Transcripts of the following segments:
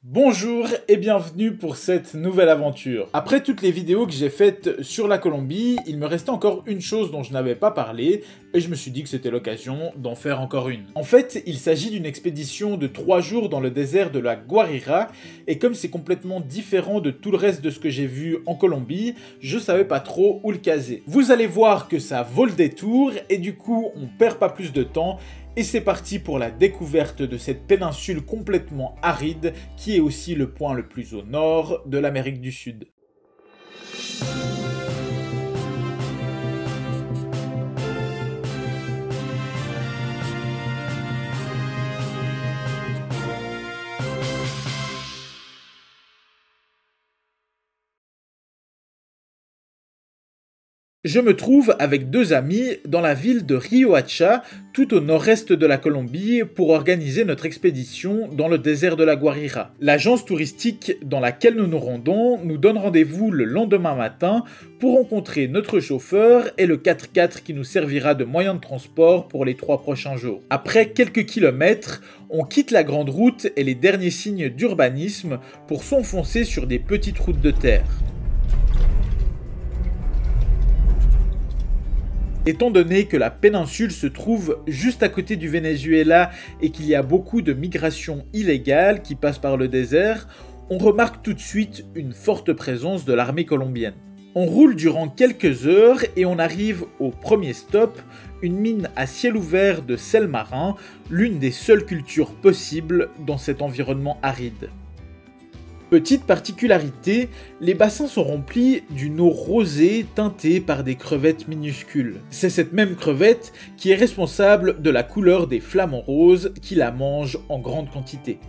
Bonjour et bienvenue pour cette nouvelle aventure. Après toutes les vidéos que j'ai faites sur la Colombie, il me restait encore une chose dont je n'avais pas parlé et je me suis dit que c'était l'occasion d'en faire encore une. En fait, il s'agit d'une expédition de 3 jours dans le désert de la Guarira et comme c'est complètement différent de tout le reste de ce que j'ai vu en Colombie, je savais pas trop où le caser. Vous allez voir que ça vaut le détour et du coup, on perd pas plus de temps. Et c'est parti pour la découverte de cette péninsule complètement aride qui est aussi le point le plus au nord de l'Amérique du Sud. Je me trouve avec deux amis dans la ville de Riohacha, tout au nord-est de la Colombie, pour organiser notre expédition dans le désert de la Guarira. L'agence touristique dans laquelle nous nous rendons nous donne rendez-vous le lendemain matin pour rencontrer notre chauffeur et le 4x4 qui nous servira de moyen de transport pour les 3 prochains jours. Après quelques kilomètres, on quitte la grande route et les derniers signes d'urbanisme pour s'enfoncer sur des petites routes de terre. Étant donné que la péninsule se trouve juste à côté du Venezuela et qu'il y a beaucoup de migrations illégales qui passent par le désert, on remarque tout de suite une forte présence de l'armée colombienne. On roule durant quelques heures et on arrive au premier stop, une mine à ciel ouvert de sel marin, l'une des seules cultures possibles dans cet environnement aride. Petite particularité, les bassins sont remplis d'une eau rosée teintée par des crevettes minuscules. C'est cette même crevette qui est responsable de la couleur des flamants roses qui la mangent en grande quantité.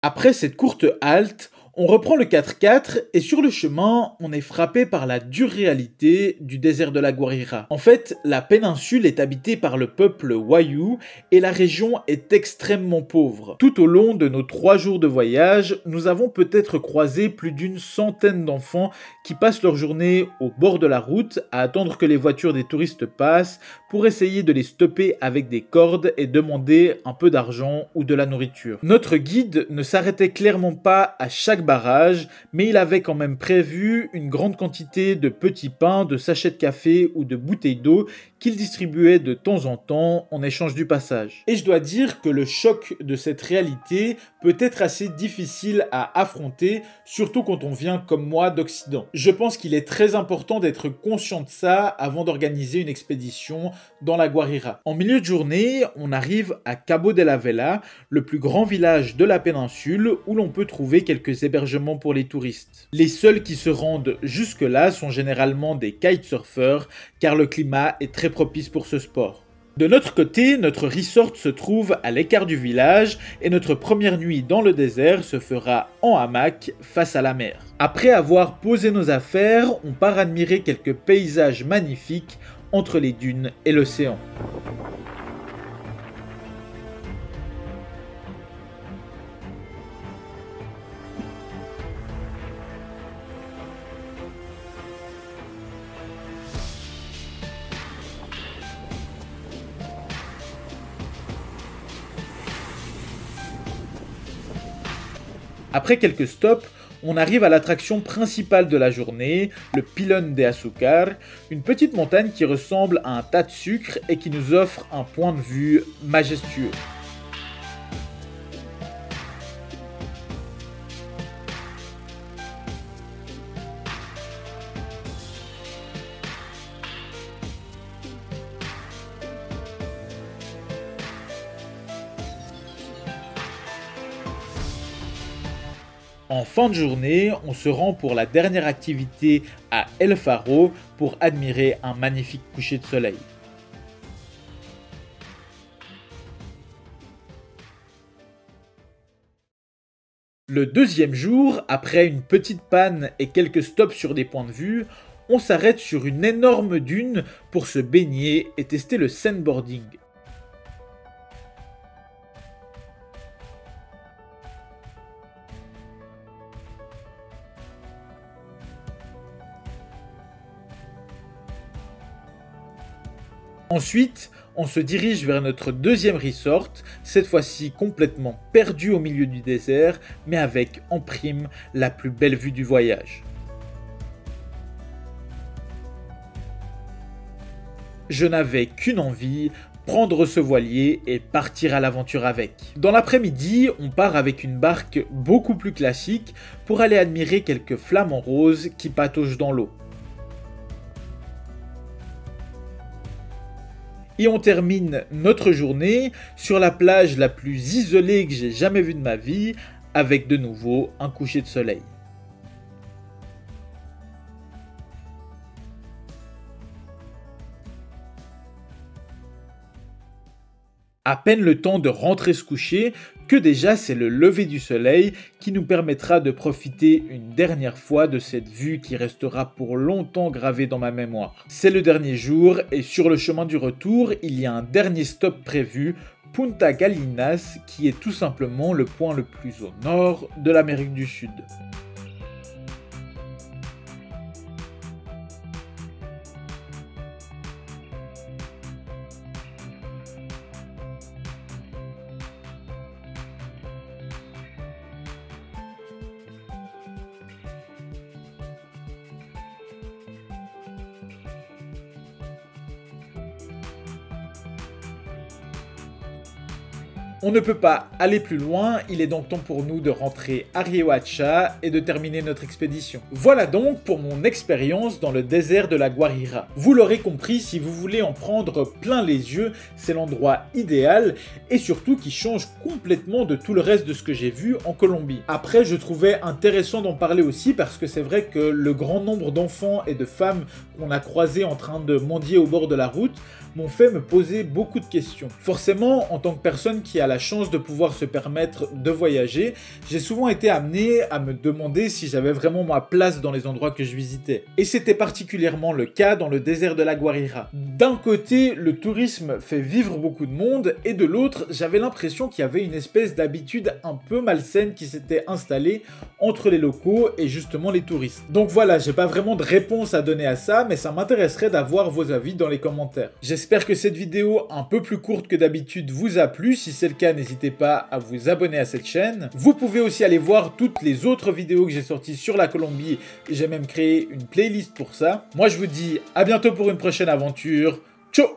Après cette courte halte, on reprend le 4x4 et sur le chemin, on est frappé par la dure réalité du désert de la Guarira. En fait, la péninsule est habitée par le peuple Wayuu et la région est extrêmement pauvre. Tout au long de nos 3 jours de voyage, nous avons peut-être croisé plus d'une centaine d'enfants qui passent leur journée au bord de la route à attendre que les voitures des touristes passent pour essayer de les stopper avec des cordes et demander un peu d'argent ou de la nourriture. Notre guide ne s'arrêtait clairement pas à chaque barrage, mais il avait quand même prévu une grande quantité de petits pains, de sachets de café ou de bouteilles d'eau qu'il distribuait de temps en temps en échange du passage. Et je dois dire que le choc de cette réalité peut être assez difficile à affronter, surtout quand on vient comme moi d'Occident. Je pense qu'il est très important d'être conscient de ça avant d'organiser une expédition dans la Guarira. En milieu de journée, on arrive à Cabo de la Vela, le plus grand village de la péninsule où l'on peut trouver quelques hébergements pour les touristes. Les seuls qui se rendent jusque-là sont généralement des kitesurfers car le climat est très propice pour ce sport. De notre côté, notre resort se trouve à l'écart du village et notre première nuit dans le désert se fera en hamac face à la mer. Après avoir posé nos affaires, on part admirer quelques paysages magnifiques entre les dunes et l'océan. Après quelques stops, on arrive à l'attraction principale de la journée, le Pilón de Azúcar, une petite montagne qui ressemble à un tas de sucre et qui nous offre un point de vue majestueux. En fin de journée, on se rend pour la dernière activité à El Faro pour admirer un magnifique coucher de soleil. Le deuxième jour, après une petite panne et quelques stops sur des points de vue, on s'arrête sur une énorme dune pour se baigner et tester le sandboarding. Ensuite, On se dirige vers notre deuxième resort, cette fois-ci complètement perdu au milieu du désert, mais avec en prime la plus belle vue du voyage. Je n'avais qu'une envie, prendre ce voilier et partir à l'aventure avec. Dans l'après-midi, on part avec une barque beaucoup plus classique pour aller admirer quelques flamants roses qui pataugent dans l'eau. Et on termine notre journée sur la plage la plus isolée que j'ai jamais vue de ma vie, avec de nouveau un coucher de soleil. À peine le temps de rentrer se coucher, que déjà c'est le lever du soleil qui nous permettra de profiter une dernière fois de cette vue qui restera pour longtemps gravée dans ma mémoire. C'est le dernier jour et sur le chemin du retour, il y a un dernier stop prévu, Punta Galinas, qui est tout simplement le point le plus au nord de l'Amérique du Sud. On ne peut pas aller plus loin, il est donc temps pour nous de rentrer à Riohacha et de terminer notre expédition. Voilà donc pour mon expérience dans le désert de la Guajira. Vous l'aurez compris, si vous voulez en prendre plein les yeux, c'est l'endroit idéal et surtout qui change complètement de tout le reste de ce que j'ai vu en Colombie. Après, je trouvais intéressant d'en parler aussi parce que c'est vrai que le grand nombre d'enfants et de femmes qu'on a croisés en train de mendier au bord de la route m'ont fait me poser beaucoup de questions. Forcément, en tant que personne qui a la chance de pouvoir se permettre de voyager, j'ai souvent été amené à me demander si j'avais vraiment ma place dans les endroits que je visitais. Et c'était particulièrement le cas dans le désert de la Guajira. D'un côté, le tourisme fait vivre beaucoup de monde, et de l'autre, j'avais l'impression qu'il y avait une espèce d'habitude un peu malsaine qui s'était installée entre les locaux et justement les touristes. Donc voilà, j'ai pas vraiment de réponse à donner à ça, mais ça m'intéresserait d'avoir vos avis dans les commentaires. J'espère que cette vidéo un peu plus courte que d'habitude vous a plu. Si c'est le cas, n'hésitez pas à vous abonner à cette chaîne. Vous pouvez aussi aller voir toutes les autres vidéos que j'ai sorties sur la Colombie. J'ai même créé une playlist pour ça. Moi, je vous dis à bientôt pour une prochaine aventure. Ciao!